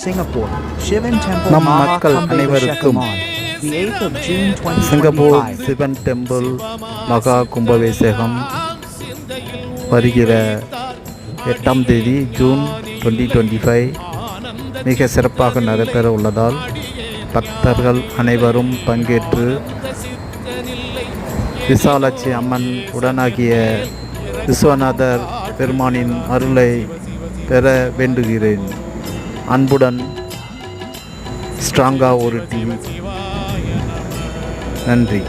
Singapore, Shivan Temple நம் Maha மக்கள் Kumbh அனைவருக்கும் Abhishekam on the 8th of June Singapore 2025. Sivan temple மகா கும்பாபிஷேகம் வருகிற 8ஆம் தேதி ஜூன் 2025 மிக சிறப்பாக நடைபெற உள்ளதால் பக்தர்கள் அனைவரும் பங்கேற்று விசாலாட்சி அம்மன் உடனாகிய விஸ்வநாதர் பெருமானின் அருளை பெற வேண்டுகிறேன். அன்புடன் ஸ்ட்ராங்கா ஒரு டீம். நன்றி.